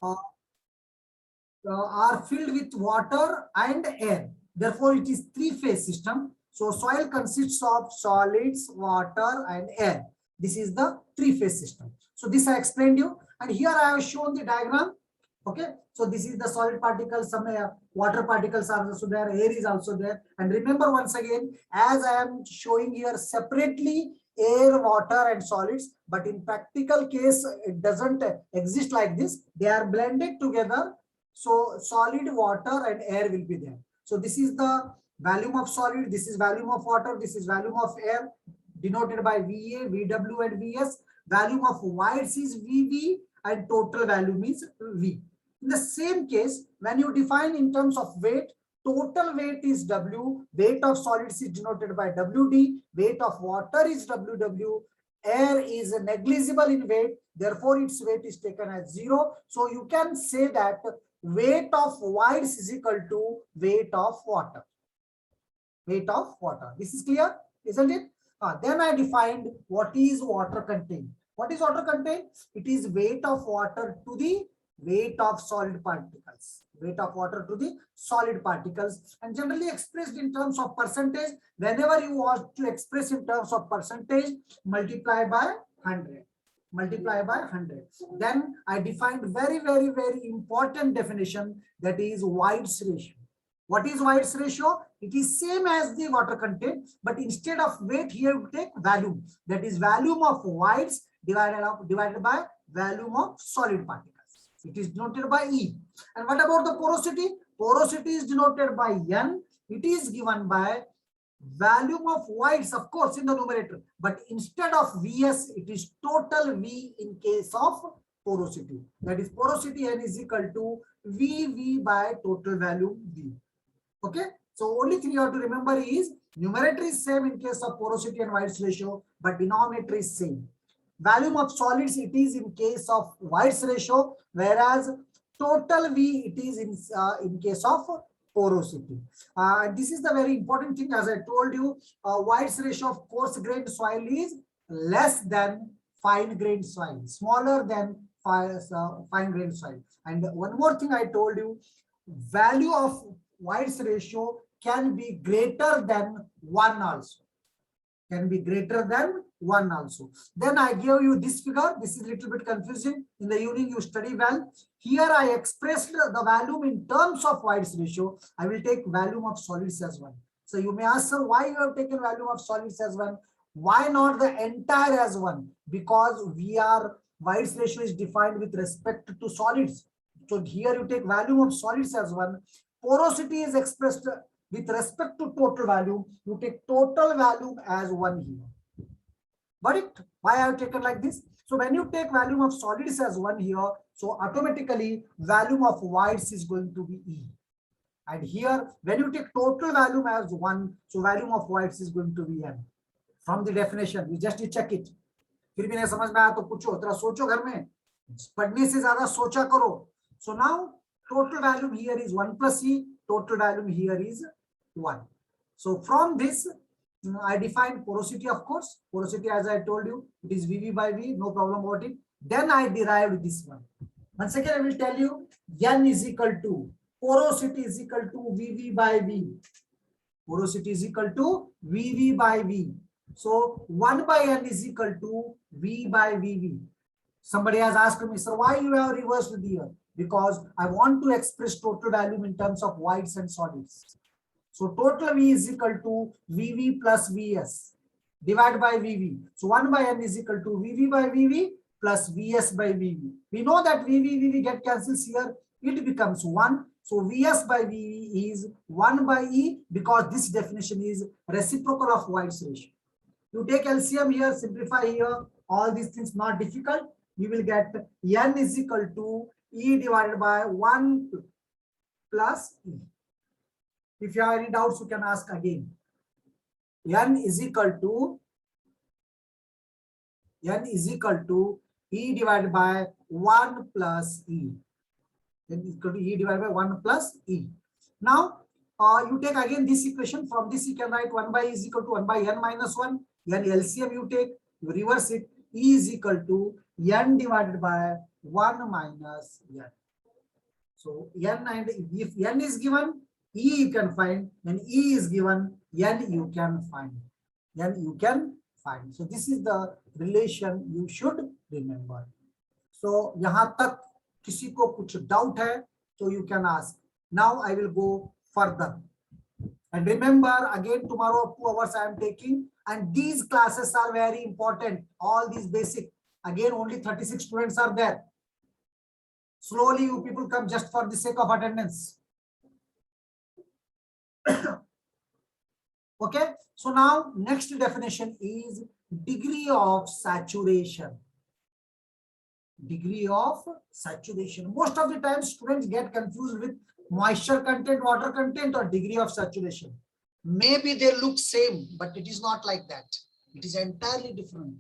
uh, are filled with water and air. Therefore, it is three-phase system. So soil consists of solids, water, and air. This is the three-phase system. So this I explained you, and here I have shown the diagram. Okay, so this is the solid particles, some water particles are also there, air is also there. And remember once again, as I am showing here separately air, water, and solids, but in practical case, it doesn't exist like this. They are blended together. So solid, water, and air will be there. So this is the volume of solid, this is volume of water, this is volume of air, denoted by VA, VW, and VS. Volume of voids is VV, and total volume is V. In the same case, when you define in terms of weight, total weight is W, weight of solids is denoted by WD, weight of water is WW, air is negligible in weight, therefore its weight is taken as 0. So you can say that weight of voids is equal to weight of water. Weight of water. This is clear, isn't it? Then I defined what is water content. What is water content? It is weight of water to the weight of solid particles. Weight of water to the solid particles, and generally expressed in terms of percentage. Whenever you want to express in terms of percentage, multiply by 100. Multiply by 100. Then I defined very important definition, that is White's ratio. What is White's ratio? It is same as the water content, but instead of weight here we take volume. That is volume of voids divided by volume of solid particles. It is denoted by E. And what about the porosity? Porosity is denoted by N. It is given by volume of voids, of course, in the numerator, but instead of Vs, it is total V in case of porosity. That is porosity N is equal to VV by total volume V. Okay, so only thing you have to remember is numerator is same in case of porosity and White's ratio, but denominator is same. Volume of solids, it is in case of White's ratio, whereas total V, it is in case of porosity. This is the very important thing. As I told you, White's ratio of coarse grained soil is less than fine grained soil, smaller than fine grained soil. And one more thing I told you, value of White's ratio can be greater than 1 also. Can be greater than 1 also. Then I gave you this figure. This is a little bit confusing. In the evening you study well. Here I expressed the volume in terms of White's ratio. I will take volume of solids as 1. So you may ask, sir, why you have taken volume of solids as 1? Why not the entire as 1? Because White's ratio is defined with respect to solids. So here you take volume of solids as 1. Porosity is expressed with respect to total volume. You take total volume as 1 here. But why I have taken like this? So when you take volume of solids as 1 here, so automatically volume of voids is going to be E. And here, when you take total volume as 1, so volume of voids is going to be N. From the definition, you just check it. फिर भी नहीं समझ में आया तो पूछो, थोड़ा सोचो घर में, पढ़ने से ज्यादा सोचा करो. So now total volume here is 1 plus E, total volume here is 1. So from this, I defined porosity, of course. Porosity, as I told you, it is VV by V, no problem about it. Then I derived this one. Once again, I will tell you, N is equal to, porosity is equal to VV by V. Porosity is equal to VV by V. So 1 by N is equal to V by VV. Somebody has asked me, sir, why you have reversed the here? Because I want to express total volume in terms of voids and solids. So total V is equal to VV plus VS divided by VV. So 1 by N is equal to VV by VV plus VS by VV. We know that VV get cancels here. It becomes 1. So VS by VV is 1 by E, because this definition is reciprocal of White's ratio. You take LCM here, simplify here, all these things not difficult. You will get N is equal to E divided by 1 plus E. If you have any doubts, you can ask again. N is equal to E divided by 1 plus E. N is equal to E divided by 1 plus E. Now, you take again this equation. From this, you can write 1 by E is equal to 1 by N minus 1. Then LCM you take, you reverse it. E is equal to N divided by 1 minus N. So N, and if N is given, E you can find. When E is given, N you can find. N you can find. So this is the relation you should remember. So यहाँ तक किसी को कुछ doubt है तो you can ask. Now I will go further. And remember, again tomorrow 2 hours I am taking, and these classes are very important. All these basic. Again, only 36 students are there. Slowly you people come just for the sake of attendance. Okay, so now next definition is degree of saturation. Degree of saturation. Most of the time students get confused with moisture content, water content, or degree of saturation. Maybe they look same, but it is not like that. It is entirely different.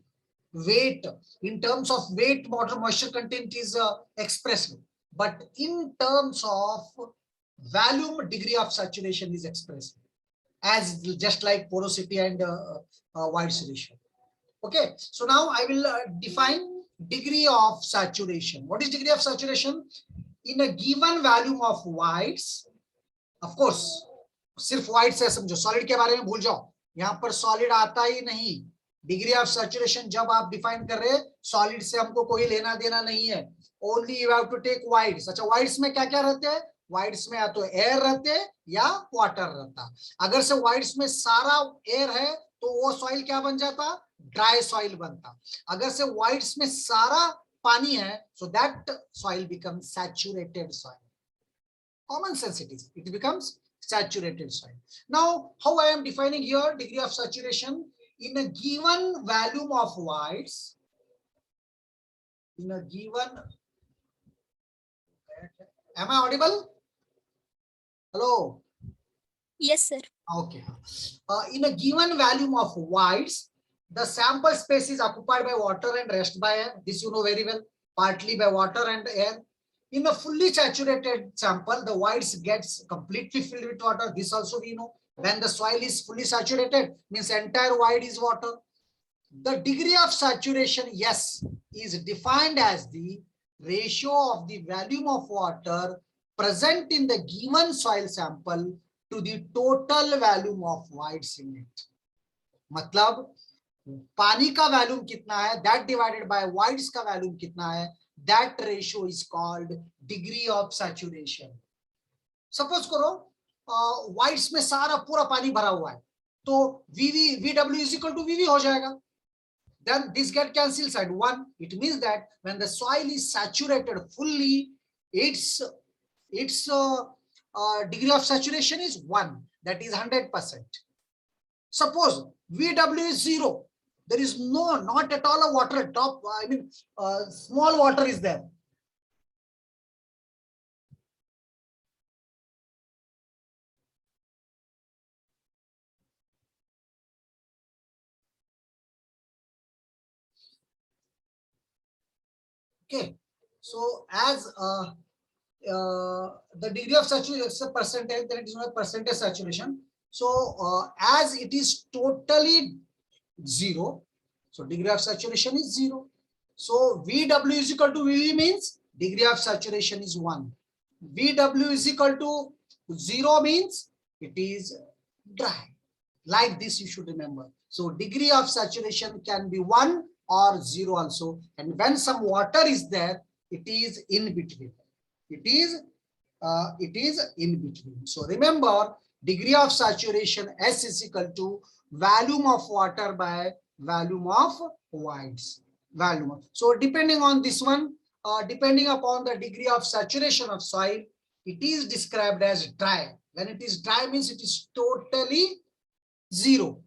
Weight, in terms of weight, water moisture content is expressed, but in terms of volume, degree of saturation is expressed as just like porosity and White's ratio. Okay, so now I will define degree of saturation. What is degree of saturation? In a given volume of whites, of course, सिर्फ white से समझो, solid के बारे में भूल जाओ, यहाँ पर solid आता ही नहीं. डिग्री ऑफ सैचुरेशन जब आप डिफाइन कर रहे हैं, सॉलिड से हमको कोई लेना देना नहीं है. Only you have to take whites. अच्छा, व्हाइट्स में क्या क्या रहते हैं? व्हाइट्स में या तो एयर रहते हैं या वाटर रहता. अगर से व्हाइट्स में सारा एयर है तो वो सॉइल क्या बन जाता? ड्राई सॉइल बनता. अगर से व्हाइट्स में सारा पानी है, so that soil becomes saturated soil. Common sense it becomes saturated soil. Now, how I am defining here degree of saturation? In a given volume of whites, in a given, am I audible? Hello? Yes, sir. Okay. In a given volume of whites, the sample space is occupied by water and rest by air. This you know very well. Partly by water and air. In a fully saturated sample, the whites gets completely filled with water. This also we know. When the soil is fully saturated, means entire white is water. The degree of saturation, yes, is defined as the ratio of the volume of water present in the given soil sample to the total volume of whites in it. मतलब पानी का volume कितना है, that divided by whites का volume कितना है, that ratio is called degree of saturation. Suppose करो whites में सारा पूरा पानी भरा हुआ है, तो VW is equal to VV हो जाएगा. Then this get cancelled side 1. It means that when the soil is saturated fully, its degree of saturation is 1. That is 100%. Suppose VW is 0. There is not at all a water top. I mean, small water is there. Okay, so as the degree of saturation is a percentage, then it is not percentage saturation. So as it is totally 0, so degree of saturation is 0. So VW is equal to VV means degree of saturation is 1. VW is equal to 0 means it is dry. Like this you should remember. So degree of saturation can be 1 or 0 also, and when some water is there, it is in between. It is in between. So remember, degree of saturation S is equal to volume of water by volume of whites. Volume. So depending on this one, depending upon the degree of saturation of soil, it is described as dry. When it is dry means it is totally 0.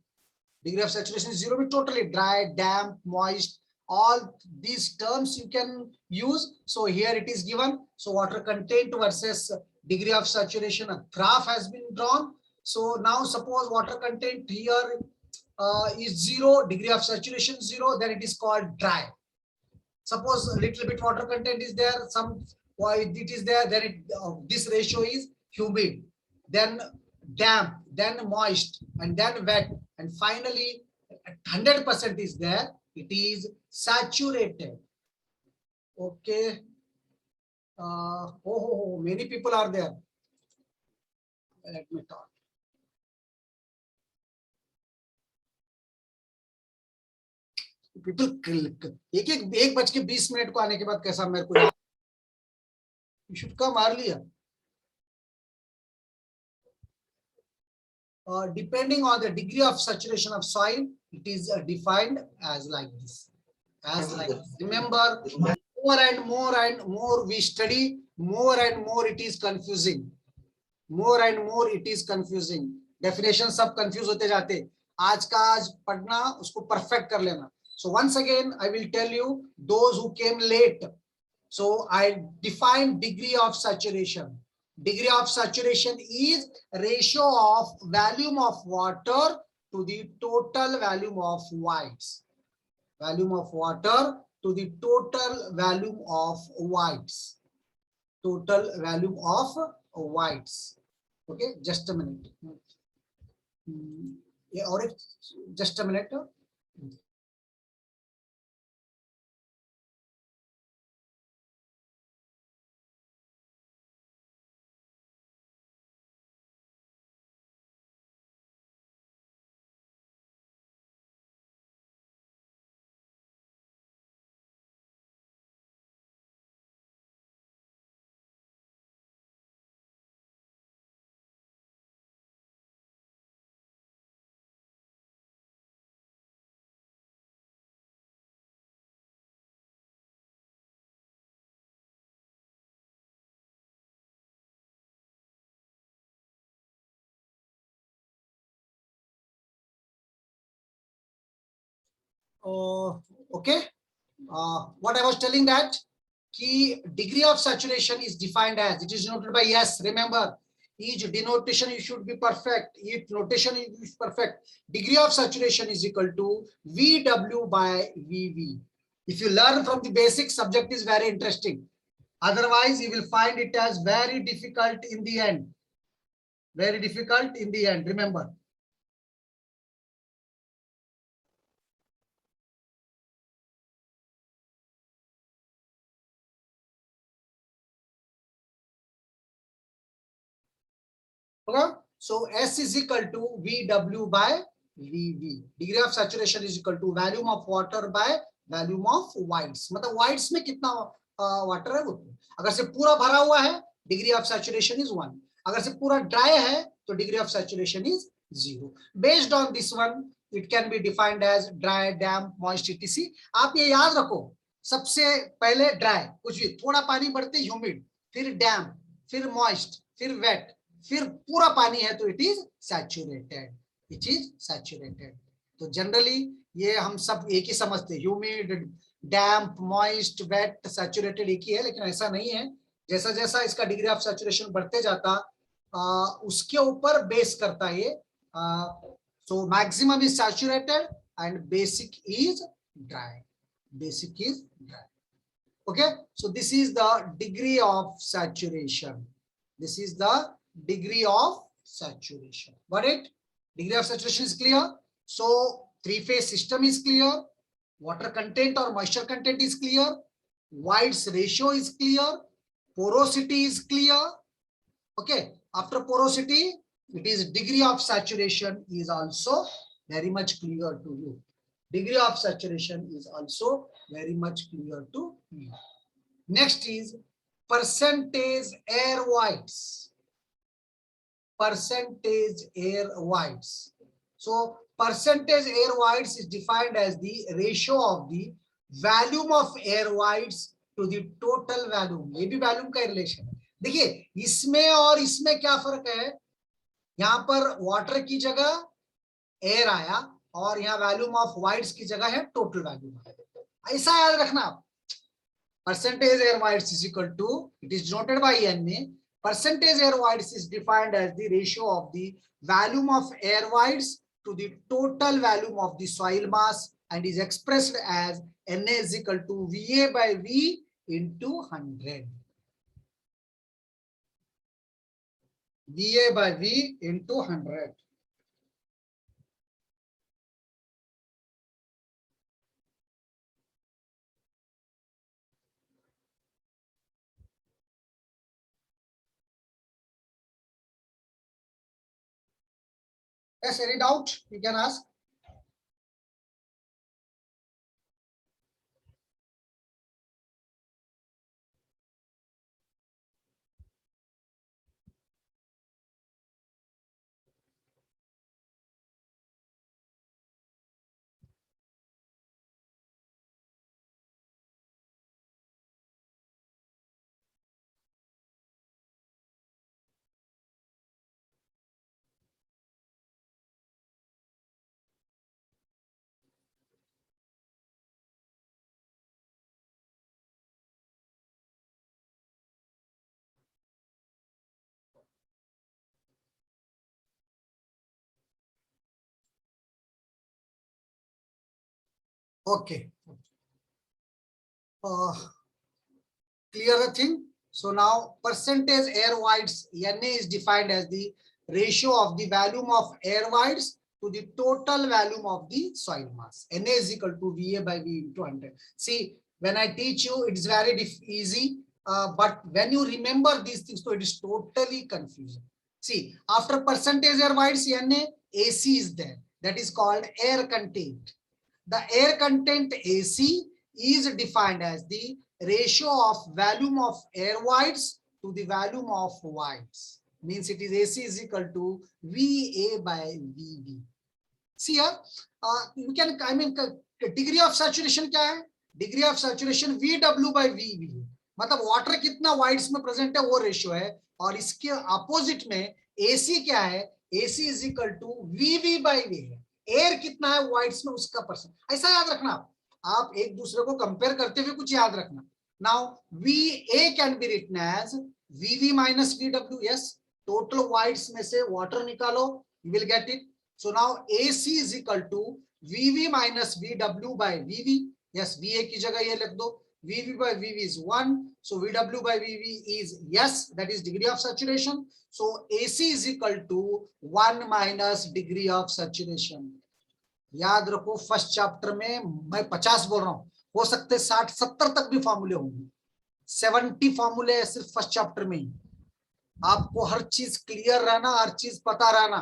Degree of saturation is 0, means totally dry, damp, moist. All these terms you can use. So here it is given. So water content versus degree of saturation, a graph has been drawn. So now suppose water content here is 0, degree of saturation 0, then it is called dry. Suppose a little bit water content is there, some it is there, then it, this ratio is humid, then damp, then moist, and then wet, and finally 100% is there, it is saturated. Okay, Many people are there. Let me talk. People एक 1:20 को आने के बाद कैसा मेरे को you should come earlier. Depending on the degree of saturation of soil, it is defined as like this. Remember, more and more we study, more and more it is confusing. More and more it is confusing. Definition सब confuse होते जाते. आज का आज पढ़ना, उसको perfect कर लेना. So once again, I will tell you those who came late. So I define degree of saturation. Degree of saturation is ratio of volume of water to the total volume of whites. Volume of water to the total volume of whites. Total volume of whites. Okay, just a minute. Yeah, or just a minute. Okay, what I was telling that key degree of saturation is defined as, it is denoted by S. Remember, each denotation you should be perfect, each notation is perfect. Degree of saturation is equal to VW by VV. If you learn from the basic, subject is very interesting. Otherwise you will find it as very difficult in the end. Very difficult in the end, remember. Okay? So S is equal to VW by VV. Degree of saturation is equal to volume of water by volume of whites. मतलब whites में कितना water है वो. अगर से पूरा भरा हुआ है, degree of saturation is 1. अगर से पूरा dry है, तो degree of saturation is 0. Based on this one, it can be defined as dry, damp, moist, etc. आप ये याद रखो. सबसे पहले dry, कुछ भी थोड़ा पानी बढ़ते humid, फिर damp, फिर moist, फिर wet, फिर पूरा पानी है तो it is saturated. It is saturated. तो जनरली ये हम सब एक ही समझते हैं, ह्यूमिड, डैम्प, मॉइस्ट, वेट, सैचुरेटेड एक ही है, लेकिन ऐसा नहीं है. जैसा जैसा इसका डिग्री ऑफ सैचुरेशन बढ़ते जाता उसके ऊपर बेस करता है ये. So maximum is saturated and basic is dry. Basic is dry. Okay, so this is the degree of saturation. This is the degree of saturation. Got it? Degree of saturation is clear. So three-phase system is clear. Water content or moisture content is clear. Whites ratio is clear. Porosity is clear. Okay. After porosity, it is degree of saturation is also very much clear to you. Degree of saturation is also very much clear to you. Next is percentage air whites. Percentage air whites. So percentage air whites is defined as the ratio of the volume of air whites to the total volume. ये भी volume का relation है. देखिए इसमें और इसमें क्या फर्क है. यहाँ पर वाटर की जगह एयर आया और यहाँ वॉल्यूम ऑफ वाइट्स की जगह है टोटल वॉल्यूम. ऐसा याद रखना आप. Percentage air whites is equal to, it is denoted by Na. Percentage air whites is defined as the ratio of the volume of air whites to the total volume of the soil mass and is expressed as Na is equal to Va by V into 100. Va by V into 100. Yes, any doubt you can ask. Okay. Clear the thing. So now percentage air voids Na is defined as the ratio of the volume of air voids to the total volume of the soil mass. Na is equal to Va by V into 100. See, when I teach you, it's very easy. But when you remember these things, so it is totally confusing. See, after percentage air voids Na, AC is there. That is called air content. The air content AC is defined as the ratio of volume of air voids to the volume of voids. Means it is AC is equal to VA by VB. See here, you can, I mean, degree of saturation क्या है? Degree of saturation VW by VB. मतलब water कितना wides में present है वो ratio है, और इसके अपोजिट में AC क्या है? AC is equal to VV by V है. एयर कितना है वाइड्स में उसका परसेंट. ऐसा याद रखना, आप एक दूसरे को कंपेयर करते हुए कुछ याद रखना. Now VA can be written as VV minus VW. Yes, total whites में से वाटर निकालो, you will get it. So now AC is equal to VV minus VW by VV. Yes, VA की जगह ये लिख दो. VV by VV is 1. So VW by VV is yes, that is degree of saturation. So AC is equal to 1 minus degree of saturation. याद रखो, first chapter में मैं 50 बोल रहा हूं, हो सकते 60-70 तक भी फॉर्मूले होंगे. 70 फॉर्मूले सिर्फ फर्स्ट चैप्टर में ही. आपको हर चीज क्लियर रहना, हर चीज पता रहना.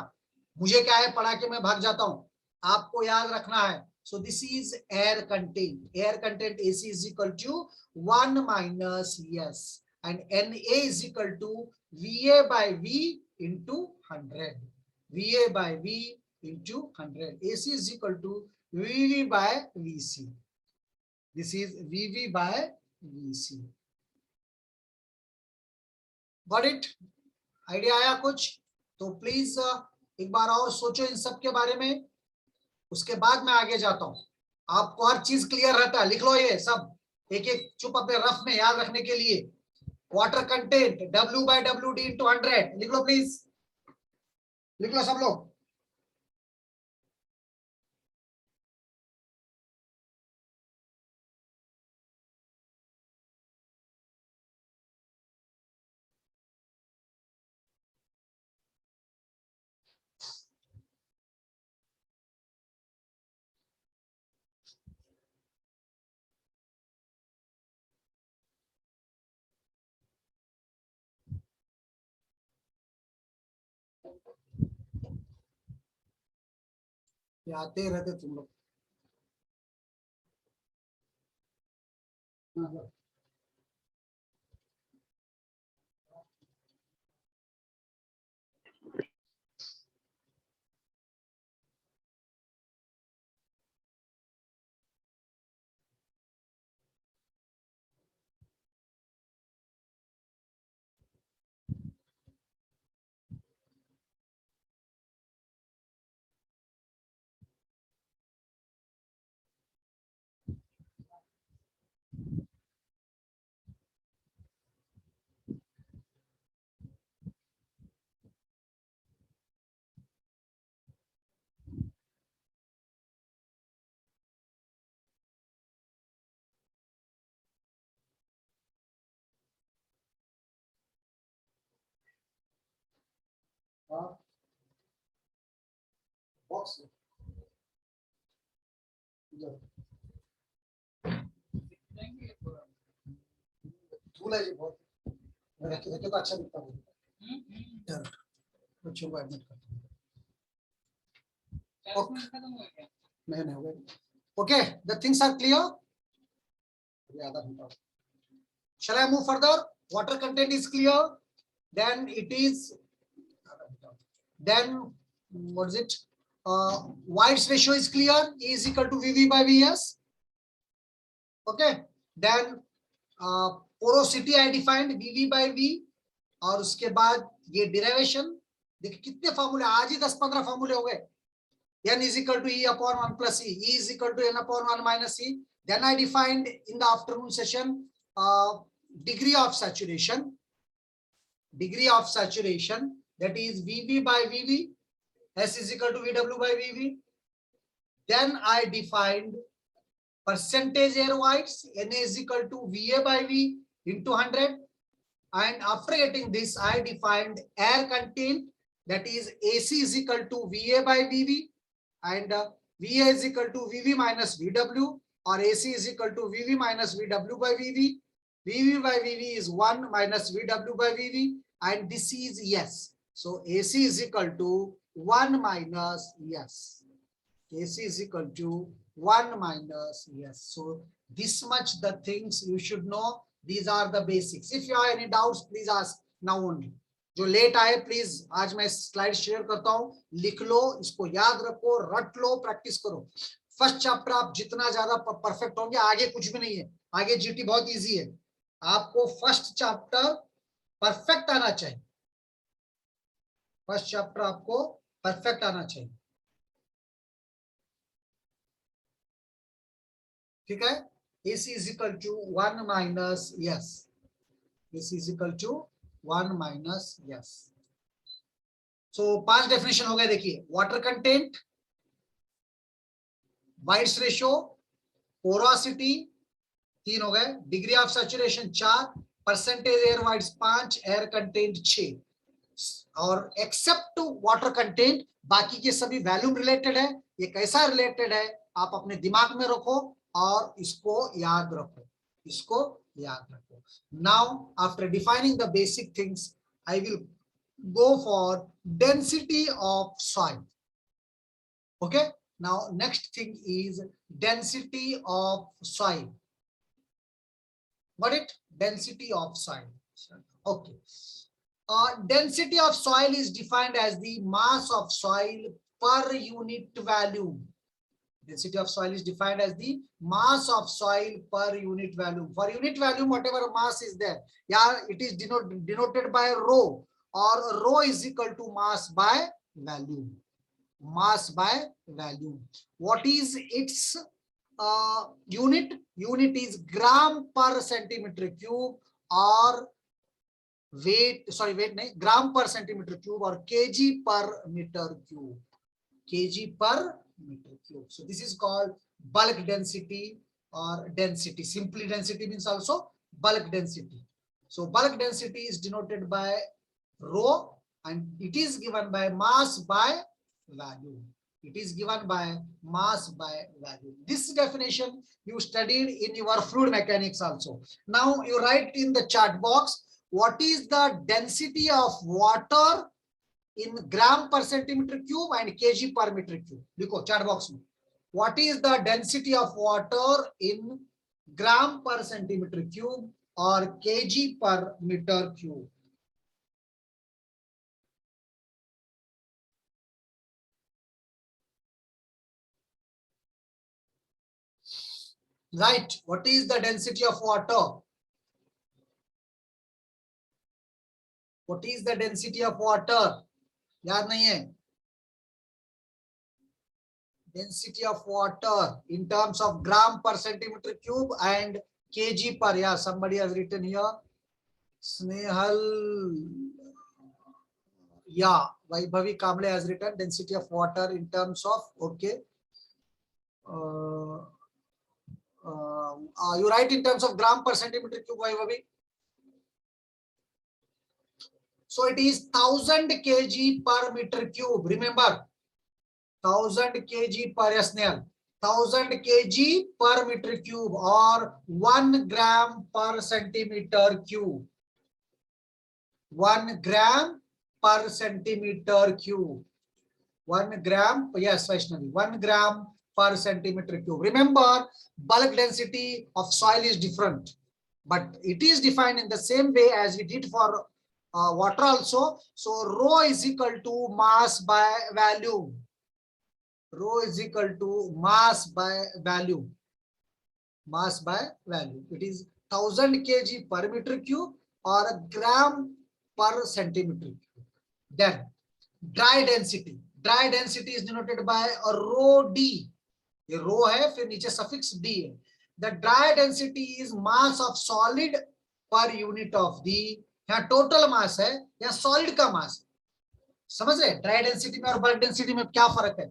मुझे क्या है, पढ़ा के मैं भाग जाता हूं, आपको याद रखना है. So this is air content. Air content AC is equal to 1 minus S, and Na is equal to Va by V into 100. Va by V into 100. AC is equal to VV by VC. This is VV by VC. Got it? Idea आया कुछ? तो please एक बार और सोचो इन सब के बारे में, उसके बाद मैं आगे जाता हूं. आपको हर चीज क्लियर रहता है, लिख लो ये सब एक एक चुप अपने रफ में याद रखने के लिए. Water content W by WD into 100. लिख लो प्लीज, लिख लो सब लोग. आते रहते तुम लोग. बॉक्स धूल है जी बहुत, रखे रखे तो अच्छा दिखता है. बच्चों को एडमिट करता हूं. Okay, the things are clear. Shall I move further? Water content is clear. Then it is. Then what is it? White's ratio is clear. E is equal to VV by Vs. Okay. Then porosity I defined VV by V. और उसके बाद ये derivation. देखिए कितने फॉर्मूले, आज ही 10-15 फॉर्मूले हो गए. N is equal to E upon 1 plus E. E is equal to N upon 1 minus E. Then I defined in the afternoon session degree of saturation. Degree of saturation, that is VV by VV. S is equal to VW by VV. Then I defined percentage air voids. Na is equal to VA by V into 100. And after getting this, I defined air content, that is AC is equal to VA by VV, and VA is equal to VV minus VW, or AC is equal to VV minus VW by VV. VV by VV is 1 minus VW by VV, and this is yes. So AC is equal to 1 minus yes. AC is equal to 1 minus yes. So this much the things you should know. These are the basics. If you have any doubts, please ask now only. जो late आए please, आज मैं slide share करता हूं, लिख लो, इसको याद रखो, रट लो, प्रैक्टिस करो. फर्स्ट चैप्टर आप जितना ज्यादा परफेक्ट होंगे, आगे कुछ भी नहीं है, आगे जीटी बहुत इजी है. आपको फर्स्ट चैप्टर परफेक्ट आना चाहिए. फर्स्ट चैप्टर आपको परफेक्ट आना चाहिए. ठीक है. AC is equal to 1 minus yes. AC is equal to 1 minus yes. So 5 definition हो गए. देखिए, water content, White's ratio, porosity 3 हो गए, degree of saturation 4, percentage air voids 5, air content 6. और except water content बाकी के सभी वैल्यूम रिलेटेड है. ये कैसा रिलेटेड है आप अपने दिमाग में रखो और इसको याद रखो, इसको याद रखो. Now after defining the basic things, I will go for density of soil. Okay, now next thing is density of soil. Got it? Density of soil. Okay. Density of soil is defined as the mass of soil per unit volume. Density of soil is defined as the mass of soil per unit volume. For unit volume, whatever mass is there, yeah, it is denoted by rho, or rho is equal to mass by volume. Mass by volume. What is its unit? Unit is gram per centimeter cube, or weight, sorry, weight nahi, gram per centimeter cube, or kg per meter cube. Kg per meter cube. So this is called bulk density or density. Simply density means also bulk density. So bulk density is denoted by rho, and it is given by mass by volume. It is given by mass by volume. This definition you studied in your fluid mechanics also. Now you write in the chat box, what is the density of water in gram per centimeter cube and kg per meter cube. लिखो chat box में. What is the density of water in gram per centimeter cube or kg per meter cube? Right. What is the density of water? What is the density of water? याद नहीं है. Density of water in terms of gram per centimeter cube and kg per. Yeah, somebody has written here. Snehal. Yeah, Vaibhavi Kamble has written density of water in terms of, okay. You write in terms of gram per centimeter cube, Vaibhavi. So it is 1000 kg per meter cube. Remember, 1000 kg per Snell, 1000 kg per meter cube, or 1 gram per centimeter cube. 1 gram per centimeter cube. 1 gram, yes, Vaishnavi, 1 gram per centimeter cube. Remember, bulk density of soil is different, but it is defined in the same way as we did for water also. So rho is equal to mass by volume. Rho is equal to mass by volume. Mass by value. It is 1000 kg per meter cube or a gram per centimeter cube. Then dry density. Dry density is denoted by a rho d. ये रो है फिर नीचे suffix D है. The dry density is mass of solid पर unit of the. यहाँ total mass है, यहाँ solid का मास. समझ रहे? ड्राई डेंसिटी में और बल्क डेंसिटी में क्या फर्क है?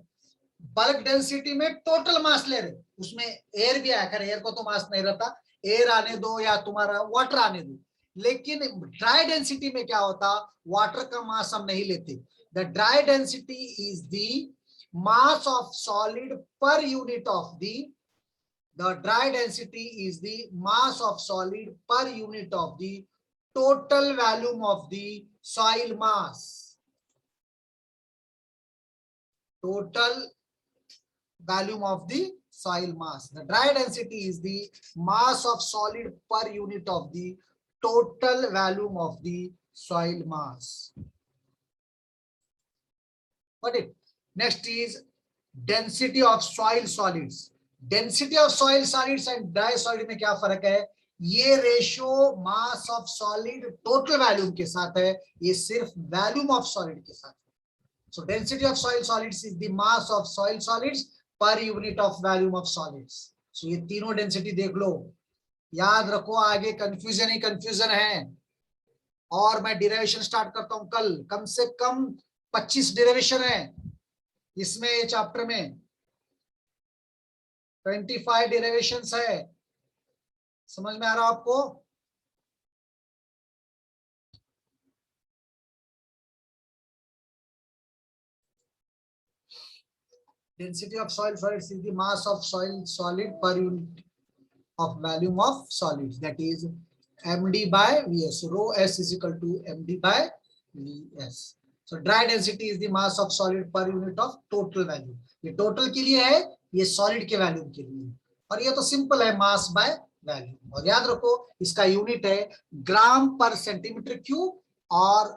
बल्क डेंसिटी में टोटल मास ले रहे, उसमें एयर भी आया कर, एयर को तो मास नहीं रहता, एयर आने दो या तुम्हारा वाटर आने दो. लेकिन ड्राई डेंसिटी में क्या होता, वाटर का मास हम नहीं लेते. The dry density is the mass of solid per unit of the dry density is the mass of solid per unit of the total volume of the soil mass. Total volume of the soil mass. The dry density is the mass of solid per unit of the total volume of the soil mass. Got it? Next is density of soil solids. Density of soil solids and dry solid में क्या फर्क है? ये ratio mass of solid total volume के साथ है, ये सिर्फ वैल्यूम ऑफ सॉलिड के साथ. So density of soil solids is the mass of soil solids per unit of volume of solids. So ये तीनों डेंसिटी देख लो, याद रखो, आगे कंफ्यूजन ही कंफ्यूजन है. और मैं डिराइवेशन स्टार्ट करता हूं कल, कम से कम 25 डिराइवेशन है इसमें. ये चैप्टर में 25 डेरिवेशंस है. समझ में आ रहा आपको? Density of soil solids is the mass of soil solid पर unit of volume of solids, that is md by vs. rho s is equal to md by vs. So dry density is the mass of solid per unit of total value. ये total के लिए है, ये solid के volume के लिए. और ये तो सिंपल है, मास बाय वैल्यूम. और याद रखो इसका यूनिट है ग्राम पर सेंटीमीटर क्यूब और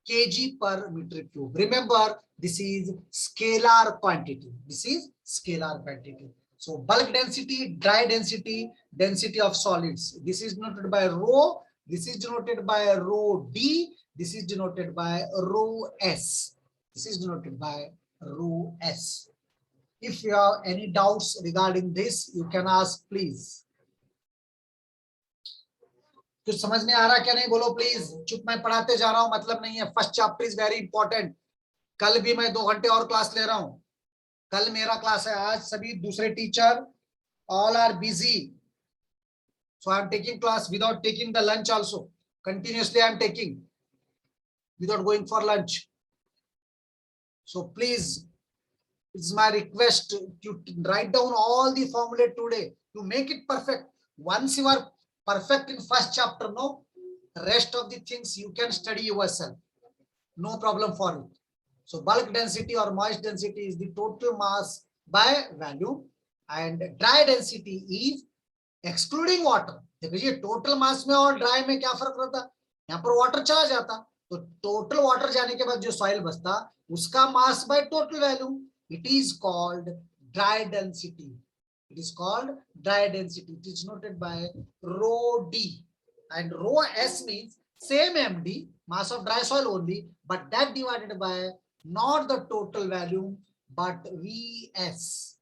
केजी पर metre cube. Remember this is scalar quantity. This is scalar quantity. So bulk density, dry density, density of solids. This is denoted by rho. This is denoted by rho d. This is denoted by rho s. This is denoted by rho s. If you have any doubts regarding this, you can ask, please. कुछ समझ में आ रहा क्या नहीं बोलो please. चुप मैं पढ़ाते जा रहा हूं, मतलब नहीं है. First chapter is very important. कल भी मैं 2 घंटे और क्लास ले रहा हूं. कल मेरा क्लास है, आज सभी दूसरे teacher all are busy. So I am taking class without taking the lunch also. Continuously I am taking without going for lunch. So please, it's my request to write down all the formulae today to make it perfect. Once you are perfect in first chapter, no, rest of the things you can study yourself, no problem for it. So bulk density or moist density is the total mass by volume, and dry density is excluding water. देखिए total mass में और dry में क्या फर्क रहता, यहाँ पर water चला जाता तो टोटल वाटर जाने के बाद जो सॉइल बचता उसका mass by total volume. It is called dry density. It is called dry density. It is noted by rho D and rho S means same md, mass of dry soil only, but that divided by not the total volume but vs.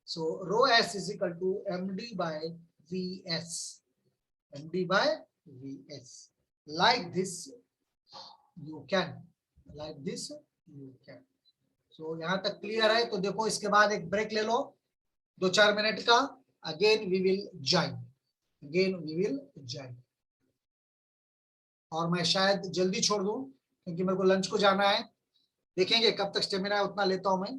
So rho s is equal to md by vs. md by vs. Like this you can, like this you can. So यहाँ तक clear है? तो देखो इसके बाद एक break ले लो 2-4 मिनट का. Again we will join, again we will join. और मैं शायद जल्दी छोड़ दूं क्योंकि मेरे को लंच को जाना है. देखेंगे कब तक स्टेमिना है, उतना लेता हूं मैं.